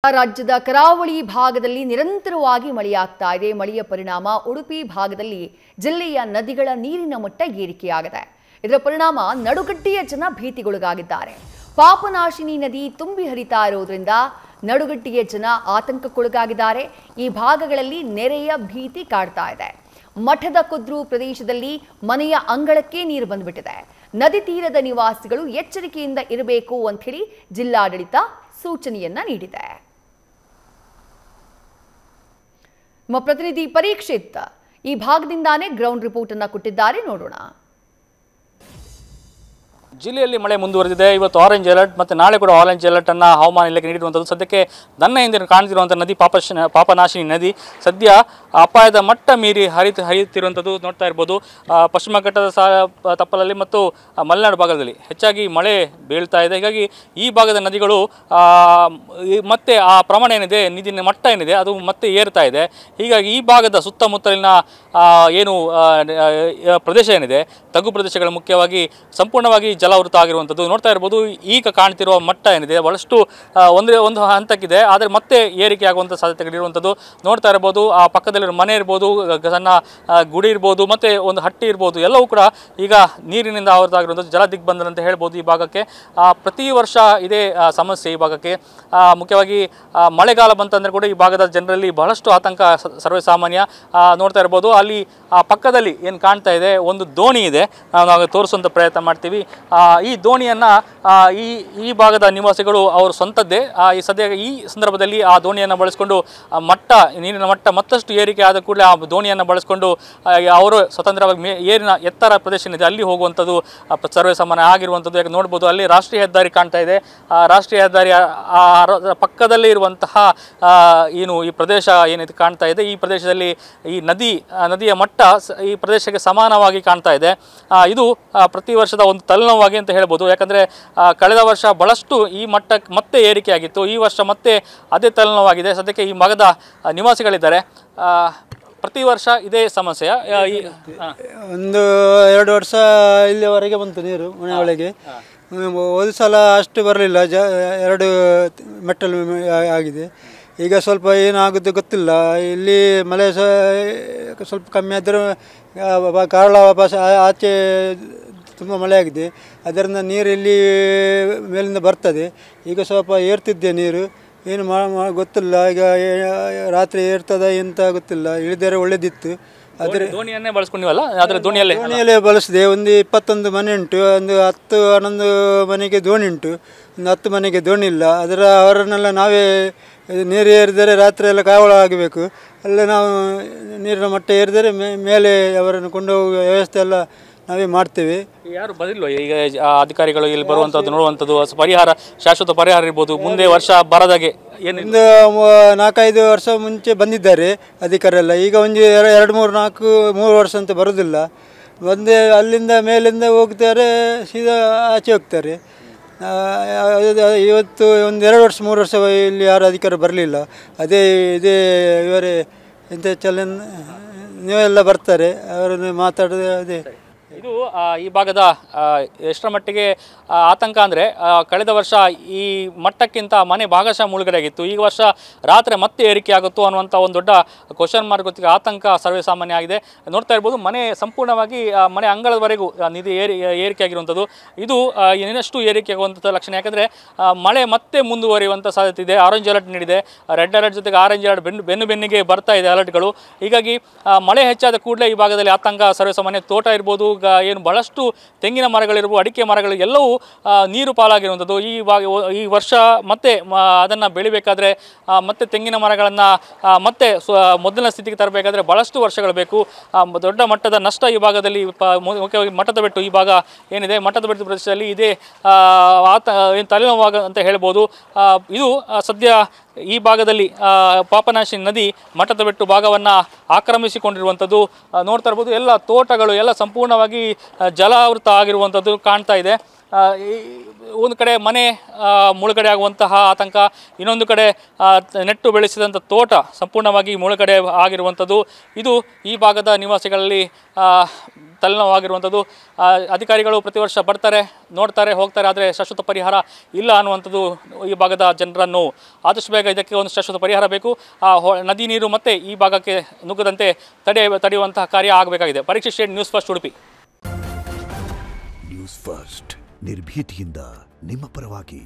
ರಾಜ್ಯದ ಕರಾವಳಿ ಭಾಗದಲ್ಲಿ ನಿರಂತರವಾಗಿ ಮಳೆಯಾಗ್ತಾ ಇದೆ. ಮಳೆಯ ಪರಿಣಾಮ ಉಡುಪಿ ಭಾಗದಲ್ಲಿ ಜಿಲ್ಲೆಯ ನದಿಗಳ ನೀರಿನ ಮಟ್ಟ ಏರಿಕೆಯಾಗಿದೆ. ಇದರ ಪರಿಣಾಮ ನಡುಗಡ್ಡೆಯ ಜನ ಭೀತಿಗೊಳಗಾಗಿದ್ದಾರೆ. ಪಾಪನಾಶಿನಿ ನದಿ ತುಂಬಿ ಹರಿತಾ ಇರೋದ್ರಿಂದ ನಡುಗಡ್ಡೆಯ ಜನ ಆತಂಕಕ್ಕೊಳಗಾಗಿದ್ದಾರೆ. ಈ ಭಾಗಗಳಲ್ಲಿ ನೆರೆಯ ಭೀತಿ ಕಾಡ್ತಾ ಇದೆ. ಮಠದ ಕುದ್ರು ಪ್ರದೇಶದಲ್ಲಿ ಮನೆಯ ಅಂಗಳಕ್ಕೆ ನೀರು ಬಂದ್ಬಿಟ್ಟಿದೆ. ನದಿ ತೀರದ ನಿವಾಸಿಗಳು ಎಚ್ಚರಿಕೆಯಿಂದ ಇರಬೇಕು ಅಂತ ಹೇಳಿ ಜಿಲ್ಲಾಡಳಿತ ಸೂಚನೆಯನ್ನ ನೀಡಿದೆ. ನಮ್ಮ ಪ್ರತಿನಿಧಿ ಪರೀಕ್ಷಿತ್ ಈ ಭಾಗದಿಂದಾನೇ ಗ್ರೌಂಡ್ ರಿಪೋರ್ಟ್ ಅನ್ನು ಕೊಟ್ಟಿದ್ದಾರೆ, ನೋಡೋಣ. ಜಿಲ್ಲೆಯಲ್ಲಿ ಮಳೆ ಮುಂದುವರೆದಿದೆ. ಇವತ್ತು ಆರೆಂಜ್ ಅಲರ್ಟ್ ಮತ್ತು ನಾಳೆ ಕೂಡ ಆರೆಂಜ್ ಅಲರ್ಟ್ ಅನ್ನು ಹವಾಮಾನ ಇಲಾಖೆ ನೀಡಿರುವಂಥದ್ದು. ಸದ್ಯಕ್ಕೆ ನನ್ನ ಹಿಂದೆ ಕಾಣ್ತಿರುವಂಥ ನದಿ ಪಾಪನಾಶಿನಿ ನದಿ ಸದ್ಯ ಅಪಾಯದ ಮಟ್ಟ ಮೀರಿ ಹರಿಯುತ್ತಿರುವಂಥದ್ದು ನೋಡ್ತಾ ಇರ್ಬೋದು. ಪಶ್ಚಿಮ ಘಟ್ಟದ ತಪ್ಪಲಲ್ಲಿ ಮತ್ತು ಮಲೆನಾಡು ಭಾಗದಲ್ಲಿ ಹೆಚ್ಚಾಗಿ ಮಳೆ ಬೀಳ್ತಾ ಇದೆ. ಹೀಗಾಗಿ ಈ ಭಾಗದ ನದಿಗಳು ಮತ್ತೆ ಆ ಪ್ರಮಾಣ ಏನಿದೆ, ನೀರಿನ ಮಟ್ಟ ಏನಿದೆ ಅದು ಮತ್ತೆ ಏರ್ತಾ ಇದೆ. ಹೀಗಾಗಿ ಈ ಭಾಗದ ಸುತ್ತಮುತ್ತಲಿನ ಏನು ಪ್ರದೇಶ ಏನಿದೆ, ತಗ್ಗು ಪ್ರದೇಶಗಳು ಮುಖ್ಯವಾಗಿ ಸಂಪೂರ್ಣವಾಗಿ ಜಲಾವೃತ ಆಗಿರುವಂಥದ್ದು ನೋಡ್ತಾ ಇರ್ಬೋದು. ಈಗ ಕಾಣ್ತಿರುವ ಮಟ್ಟ ಏನಿದೆ ಬಹಳಷ್ಟು ಒಂದು ಹಂತಕ್ಕಿದೆ, ಆದರೆ ಮತ್ತೆ ಏರಿಕೆ ಆಗುವಂಥ ಸಾಧ್ಯತೆಗಳಿರುವಂಥದ್ದು ನೋಡ್ತಾ ಇರ್ಬೋದು. ಆ ಪಕ್ಕದಲ್ಲಿರೋ ಮನೆ ಇರ್ಬೋದು, ಸಣ್ಣ ಗುಡಿ ಇರ್ಬೋದು, ಮತ್ತು ಒಂದು ಹಟ್ಟಿ ಇರ್ಬೋದು, ಎಲ್ಲವೂ ಕೂಡ ಈಗ ನೀರಿನಿಂದ ಆವೃತ ಆಗಿರುವಂಥದ್ದು. ಜಲ ದಿಗ್ಬಂಧನ ಅಂತ ಹೇಳ್ಬೋದು ಈ ಭಾಗಕ್ಕೆ. ಪ್ರತಿ ವರ್ಷ ಇದೇ ಸಮಸ್ಯೆ ಈ ಭಾಗಕ್ಕೆ. ಮುಖ್ಯವಾಗಿ ಮಳೆಗಾಲ ಬಂತಂದರೆ ಕೂಡ ಈ ಭಾಗದ ಜನರಲ್ಲಿ ಬಹಳಷ್ಟು ಆತಂಕ ಸರ್ವೇ ಸಾಮಾನ್ಯ. ನೋಡ್ತಾ ಇರ್ಬೋದು ಅಲ್ಲಿ ಆ ಪಕ್ಕದಲ್ಲಿ ಏನು ಕಾಣ್ತಾ ಇದೆ, ಒಂದು ದೋಣಿ ಇದೆ, ನಾವು ತೋರಿಸುವಂಥ ಪ್ರಯತ್ನ ಮಾಡ್ತೀವಿ. ಈ ದೋಣಿಯನ್ನು ಈ ಭಾಗದ ನಿವಾಸಿಗಳು ಅವರು ಸ್ವಂತದ್ದೇ. ಈ ಸಂದರ್ಭದಲ್ಲಿ ಆ ದೋಣಿಯನ್ನು ಬಳಸಿಕೊಂಡು ನೀರಿನ ಮಟ್ಟ ಮತ್ತಷ್ಟು ಏರಿಕೆ ಆದ ಕೂಡಲೇ ಆ ದೋಣಿಯನ್ನು ಬಳಸಿಕೊಂಡು ಅವರು ಸ್ವತಂತ್ರವಾಗಿ ಏರಿನ ಎತ್ತರ ಪ್ರದೇಶ ಏನಿದೆ ಅಲ್ಲಿ ಹೋಗುವಂಥದ್ದು ಸರ್ವೇ ಸಾಮಾನ್ಯ ಆಗಿರುವಂಥದ್ದು. ಯಾಕೆ ನೋಡ್ಬೋದು ಅಲ್ಲಿ ರಾಷ್ಟ್ರೀಯ ಹೆದ್ದಾರಿ ಕಾಣ್ತಾ ಇದೆ. ರಾಷ್ಟ್ರೀಯ ಹೆದ್ದಾರಿಯ ಪಕ್ಕದಲ್ಲೇ ಇರುವಂತಹ ಏನು ಈ ಪ್ರದೇಶ ಏನಿದೆ ಕಾಣ್ತಾ ಇದೆ, ಈ ಪ್ರದೇಶದಲ್ಲಿ ಈ ನದಿಯ ಮಟ್ಟ ಈ ಪ್ರದೇಶಕ್ಕೆ ಸಮಾನವಾಗಿ ಕಾಣ್ತಾ ಇದೆ. ಇದು ಪ್ರತಿ ವರ್ಷದ ಒಂದು ತಲೆನೋವಾಗಿ ಅಂತ ಹೇಳ್ಬೋದು. ಯಾಕಂದರೆ ಕಳೆದ ವರ್ಷ ಬಹಳಷ್ಟು ಈ ಮಟ್ಟಕ್ಕೆ ಮತ್ತೆ ಏರಿಕೆಯಾಗಿತ್ತು. ಈ ವರ್ಷ ಮತ್ತೆ ಅದೇ ತಲೆನೋವಾಗಿದೆ. ಸದ್ಯಕ್ಕೆ ಈ ಭಾಗದ ನಿವಾಸಿಗಳಿದ್ದಾರೆ. ಪ್ರತಿ ವರ್ಷ ಇದೇ ಸಮಸ್ಯೆ. ಒಂದು 2 ವರ್ಷ ಇಲ್ಲಿವರೆಗೆ ಬಂತು ನೀರು ಮನೆ ಒಳಗೆ. ಒಂದು ಸಲ ಅಷ್ಟು ಬರಲಿಲ್ಲ, 2 ಮೆಟ್ಟಲು ಆಗಿದೆ. ಈಗ ಸ್ವಲ್ಪ ಏನಾಗುತ್ತೆ ಗೊತ್ತಿಲ್ಲ. ಇಲ್ಲಿ ಮಳೆ ಸ್ವಲ್ಪ ಕಮ್ಮಿ ಆದರೆ ಕಾರಳ ವಾಪಸ್ ಆಚೆ ತುಂಬ ಮಳೆ ಆಗಿದೆ. ಅದರಿಂದ ನೀರು ಇಲ್ಲಿ ಮೇಲಿಂದ ಬರ್ತದೆ. ಈಗ ಸ್ವಲ್ಪ ಏರ್ತಿದ್ದೆ ನೀರು, ಏನು ಗೊತ್ತಿಲ್ಲ. ಈಗ ರಾತ್ರಿ ಏರ್ತದ ಎಂತ ಗೊತ್ತಿಲ್ಲ. ಇಳಿದರೆ ಒಳ್ಳೇದಿತ್ತು. ಆದರೆ ದೋಣಿಯನ್ನೇ ಬಳಸ್ಕೊಂಡಿವಲ್ಲ, ಆದರೆ ದೋಣಿಯಲ್ಲೇ ಬಳಸಿದೆ. ಒಂದು 21 ಮನೆ ಉಂಟು, ಒಂದು 10-11 ಮನೆಗೆ ದೋಣಿ ಉಂಟು, ಒಂದು 10 ಮನೆಗೆ ದೋಣಿ ಇಲ್ಲ. ಅವರನ್ನೆಲ್ಲ ನಾವೇ ನೀರು ಏರಿದರೆ ರಾತ್ರಿ ಎಲ್ಲ ಕಾವಲು ಆಗಬೇಕು. ಅಲ್ಲೇ ನಾವು ನೀರಿನ ಮಟ್ಟ ಏರಿದರೆ ಮೇಲೆ ಅವರನ್ನು ಕೊಂಡೋಗುವ ವ್ಯವಸ್ಥೆ ಎಲ್ಲ ನಾವೇ ಮಾಡ್ತೇವೆ. ಯಾರು ಬರಲಿಲ್ಲ ಈಗ ಅಧಿಕಾರಿಗಳು ಇಲ್ಲಿ ಬರುವಂಥದ್ದು ನೋಡುವಂಥದ್ದು, ಪರಿಹಾರ ಶಾಶ್ವತ ಪರಿಹಾರ ಇರ್ಬೋದು, ಮುಂದೆ ವರ್ಷ ಬರದಾಗೆ ಒಂದು 4-5 ವರ್ಷ ಮುಂಚೆ ಬಂದಿದ್ದಾರೆ ಅಧಿಕಾರಿಯೆಲ್ಲ. ಈಗ ಒಂದು 2-3 ವರ್ಷ ಅಂತ ಬರೋದಿಲ್ಲ. ಅಲ್ಲಿಂದ ಮೇಲಿಂದ ಹೋಗ್ತಾರೆ, ಸೀದಾ ಆಚೆ ಹೋಗ್ತಾರೆ. ಇವತ್ತು ಒಂದು 2 ವರ್ಷ 3 ವರ್ಷ ಇಲ್ಲಿ ಯಾರು ಅಧಿಕಾರಿ ಬರಲಿಲ್ಲ. ಇದೇ ಇವರೇ ಇಂಥ ನೀವೆಲ್ಲ ಬರ್ತಾರೆ, ಅವರನ್ನು ಮಾತಾಡೋದು ಅದೇ. ಇದು ಈ ಭಾಗದ ಎಷ್ಟರ ಮಟ್ಟಿಗೆ ಆತಂಕ ಅಂದರೆ ಕಳೆದ ವರ್ಷ ಈ ಮಟ್ಟಕ್ಕಿಂತ ಮನೆ ಭಾಗಶಃ ಮುಳುಗಡೆ ಆಗಿತ್ತು. ಈ ವರ್ಷ ರಾತ್ರಿ ಮತ್ತೆ ಏರಿಕೆ ಆಗುತ್ತೋ ಅನ್ನುವಂಥ ಒಂದು ದೊಡ್ಡ ಕ್ವಶನ್ ಮಾರ್ಕ್ ಗೊತ್ತಿಗೆ ಆತಂಕ ಸರ್ವೇ ಸಾಮಾನ್ಯ ಆಗಿದೆ. ನೋಡ್ತಾ ಇರ್ಬೋದು ಮನೆ ಸಂಪೂರ್ಣವಾಗಿ ಮನೆ ಅಂಗಳದವರೆಗೂ ನಿಧಿ ಏರಿಕೆ ಆಗಿರುವಂಥದ್ದು. ಇದು ಇನ್ನಷ್ಟು ಏರಿಕೆ ಆಗುವಂಥ ಲಕ್ಷಣ. ಯಾಕಂದರೆ ಮಳೆ ಮತ್ತೆ ಮುಂದುವರಿಯುವಂಥ ಸಾಧ್ಯತೆ ಇದೆ. ಆರೆಂಜ್ ಅಲರ್ಟ್ ನೀಡಿದೆ. ರೆಡ್ ಅಲರ್ಟ್ ಜೊತೆಗೆ ಆರೆಂಜ್ ಅಲರ್ಟ್ ಬೆನ್ನಿಗೆ ಬರ್ತಾ ಇದೆ ಅಲರ್ಟ್ಗಳು. ಹೀಗಾಗಿ ಮಳೆ ಹೆಚ್ಚಾದ ಕೂಡಲೇ ಈ ಭಾಗದಲ್ಲಿ ಆತಂಕ ಸರ್ವೇ ಸಾಮಾನ್ಯ. ತೋಟ ಇರ್ಬೋದು, ಏನು ಬಹಳಷ್ಟು ತೆಂಗಿನ ಮರಗಳಿರ್ಬೋದು, ಅಡಿಕೆ ಮರಗಳು ಎಲ್ಲವೂ ನೀರು ಪಾಲಾಗಿರುವಂಥದ್ದು. ಈ ವರ್ಷ ಮತ್ತೆ ಅದನ್ನು ಬೆಳಿಬೇಕಾದ್ರೆ ಮತ್ತೆ ತೆಂಗಿನ ಮರಗಳನ್ನು ಮತ್ತೆ ಮೊದಲಿನ ಸ್ಥಿತಿಗೆ ತರಬೇಕಾದ್ರೆ ಬಹಳಷ್ಟು ವರ್ಷಗಳು ಬೇಕು. ದೊಡ್ಡ ಮಟ್ಟದ ನಷ್ಟ ಈ ಭಾಗದಲ್ಲಿ, ಮುಖ್ಯವಾಗಿ ಮಠದ ಬೆಟ್ಟು ಈ ಭಾಗ ಏನಿದೆ, ಮಠದ ಬೆಟ್ಟು ಪ್ರದೇಶದಲ್ಲಿ ಇದೇ ಏನು ತಲೆನೋವಾಗ ಅಂತ ಹೇಳ್ಬೋದು. ಇದು ಸದ್ಯ ಈ ಭಾಗದಲ್ಲಿ ಪಾಪನಾಶಿನಿ ನದಿ ಮಠದ ಬೆಟ್ಟು ಭಾಗವನ್ನು ಆಕ್ರಮಿಸಿಕೊಂಡಿರುವಂಥದ್ದು ನೋಡ್ತಾ ಇರ್ಬೋದು. ಎಲ್ಲ ತೋಟಗಳು ಎಲ್ಲ ಸಂಪೂರ್ಣವಾಗಿ ಜಲಾವೃತ ಆಗಿರುವಂಥದ್ದು ಕಾಣ್ತಾ ಇದೆ. ಒಂದು ಕಡೆ ಮನೆ ಮುಳುಗಡೆ ಆಗುವಂತಹ ಆತಂಕ, ಇನ್ನೊಂದು ಕಡೆ ನೆಟ್ಟು ಬೆಳೆಸಿದಂಥ ತೋಟ ಸಂಪೂರ್ಣವಾಗಿ ಮುಳುಗಡೆ ಆಗಿರುವಂಥದ್ದು. ಇದು ಈ ಭಾಗದ ನಿವಾಸಿಗಳಲ್ಲಿ ತಲೆನೋವಾಗಿರುವಂಥದ್ದು. ಅಧಿಕಾರಿಗಳು ಪ್ರತಿ ವರ್ಷ ಬರ್ತಾರೆ, ನೋಡ್ತಾರೆ, ಹೋಗ್ತಾರೆ, ಆದರೆ ಶಾಶ್ವತ ಪರಿಹಾರ ಇಲ್ಲ ಅನ್ನುವಂಥದ್ದು ಈ ಭಾಗದ ಜನರ ನೋವು. ಆದಷ್ಟು ಬೇಗ ಇದಕ್ಕೆ ಒಂದು ಶಾಶ್ವತ ಪರಿಹಾರ ಬೇಕು. ನದಿ ನೀರು ಮತ್ತೆ ಈ ಭಾಗಕ್ಕೆ ನುಗ್ಗದಂತೆ ತಡೆಯುವಂತಹ ಕಾರ್ಯ ಆಗಬೇಕಾಗಿದೆ. ಪರೀಕ್ಷೆ state, news first Udupi. News first ನಿರ್ಭೀತಿಯಿಂದ ನಿಮ್ಮ ಪರವಾಗಿ.